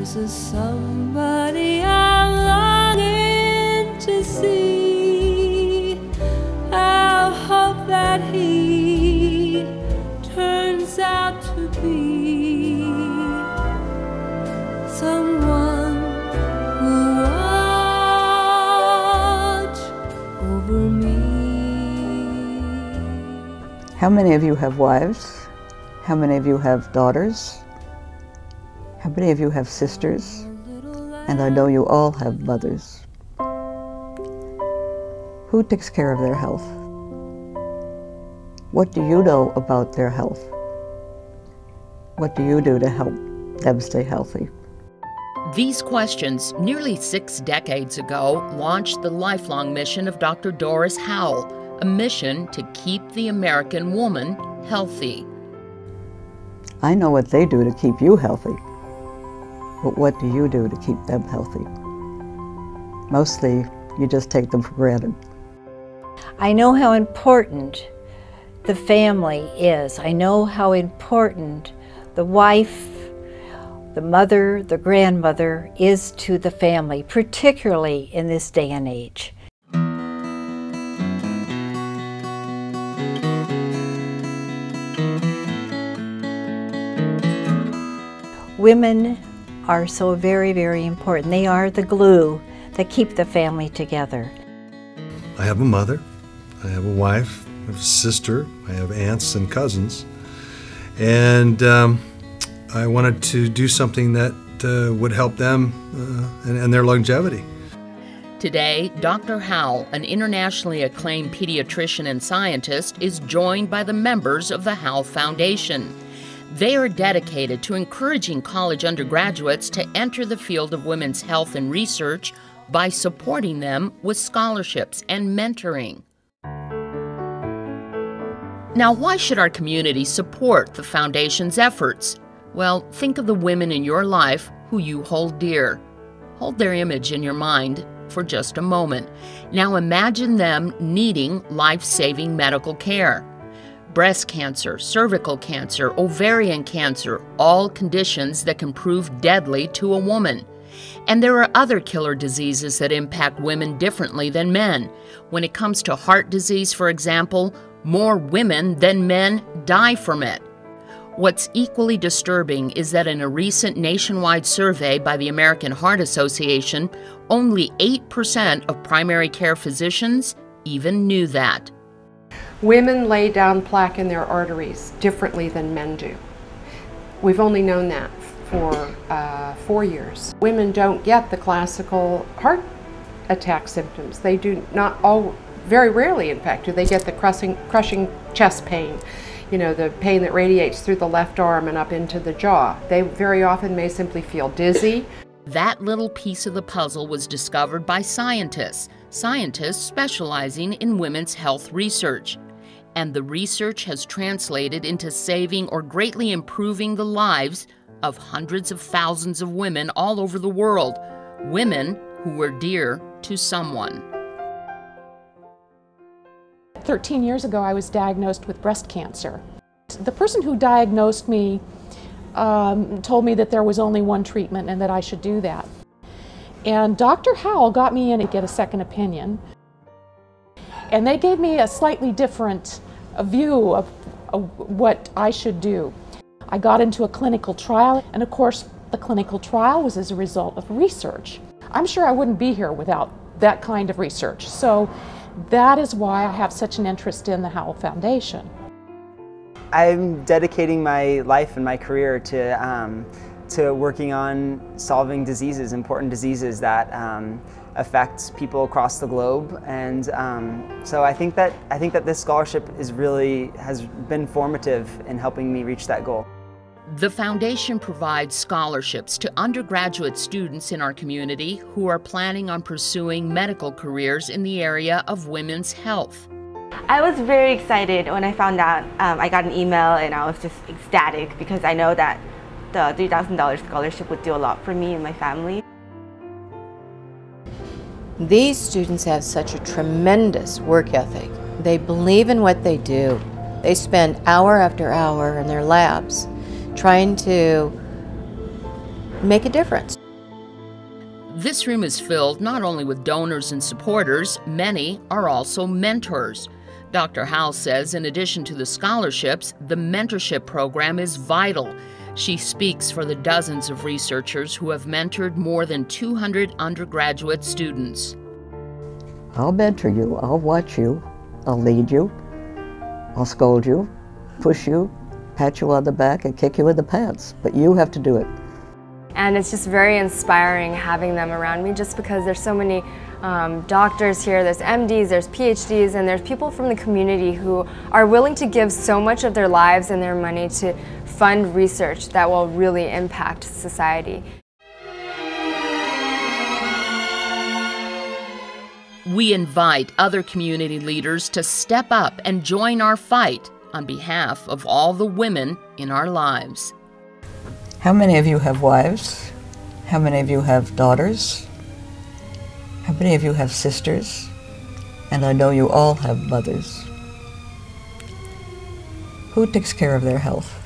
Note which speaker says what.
Speaker 1: There's a somebody I'm longing to see. I hope that he turns out to be someone who watch over me.
Speaker 2: How many of you have wives? How many of you have daughters? How many of you have sisters? And I know you all have mothers. Who takes care of their health? What do you know about their health? What do you do to help them stay healthy?
Speaker 3: These questions, nearly 6 decades ago, launched the lifelong mission of Dr. Doris Howell, a mission to keep the American woman healthy.
Speaker 2: I know what they do to keep you healthy, but what do you do to keep them healthy? Mostly, you just take them for granted.
Speaker 4: I know how important the family is. I know how important the wife, the mother, the grandmother is to the family, particularly in this day and age. Women are so very, very important. They are the glue that keep the family together.
Speaker 5: I have a mother, I have a wife, I have a sister, I have aunts and cousins, and I wanted to do something that would help them and their longevity.
Speaker 3: Today, Dr. Howell, an internationally acclaimed pediatrician and scientist, is joined by the members of the Howell Foundation. They are dedicated to encouraging college undergraduates to enter the field of women's health and research by supporting them with scholarships and mentoring. Now, why should our community support the Foundation's efforts? Well, think of the women in your life who you hold dear. Hold their image in your mind for just a moment. Now imagine them needing life-saving medical care. Breast cancer, cervical cancer, ovarian cancer, all conditions that can prove deadly to a woman. And there are other killer diseases that impact women differently than men. When it comes to heart disease, for example, more women than men die from it. What's equally disturbing is that in a recent nationwide survey by the American Heart Association, only 8% of primary care physicians even knew that.
Speaker 6: Women lay down plaque in their arteries differently than men do. We've only known that for 4 years. Women don't get the classical heart attack symptoms. They do not all, very rarely in fact, do they get the crushing chest pain, you know, the pain that radiates through the left arm and up into the jaw. They very often may simply feel dizzy.
Speaker 3: That little piece of the puzzle was discovered by scientists specializing in women's health research. And the research has translated into saving or greatly improving the lives of hundreds of thousands of women all over the world, women who were dear to someone.
Speaker 7: 13 years ago, I was diagnosed with breast cancer. The person who diagnosed me told me that there was only one treatment and that I should do that. And Dr. Howell got me in to get a second opinion. And they gave me a slightly different view of what I should do. I got into a clinical trial, and of course, the clinical trial was as a result of research. I'm sure I wouldn't be here without that kind of research. So that is why I have such an interest in the Howell Foundation.
Speaker 8: I'm dedicating my life and my career to working on solving diseases, important diseases that affects people across the globe, and so I think that this scholarship has been formative in helping me reach that goal.
Speaker 3: The Foundation provides scholarships to undergraduate students in our community who are planning on pursuing medical careers in the area of women's health.
Speaker 9: I was very excited when I found out. I got an email and I was just ecstatic because I know that the $3,000 scholarship would do a lot for me and my family.
Speaker 10: These students have such a tremendous work ethic. They believe in what they do. They spend hour after hour in their labs trying to make a difference.
Speaker 3: This room is filled not only with donors and supporters, many are also mentors. Dr. Howell says in addition to the scholarships, the mentorship program is vital. She speaks for the dozens of researchers who have mentored more than 200 undergraduate students.
Speaker 2: I'll mentor you, I'll watch you, I'll lead you, I'll scold you, push you, pat you on the back and kick you in the pants, but you have to do it.
Speaker 11: And it's just very inspiring having them around me just because there's so many doctors here, there's MDs, there's PhDs, and there's people from the community who are willing to give so much of their lives and their money to fund research that will really impact society.
Speaker 3: We invite other community leaders to step up and join our fight on behalf of all the women in our lives.
Speaker 2: How many of you have wives? How many of you have daughters? How many of you have sisters? And I know you all have mothers. Who takes care of their health?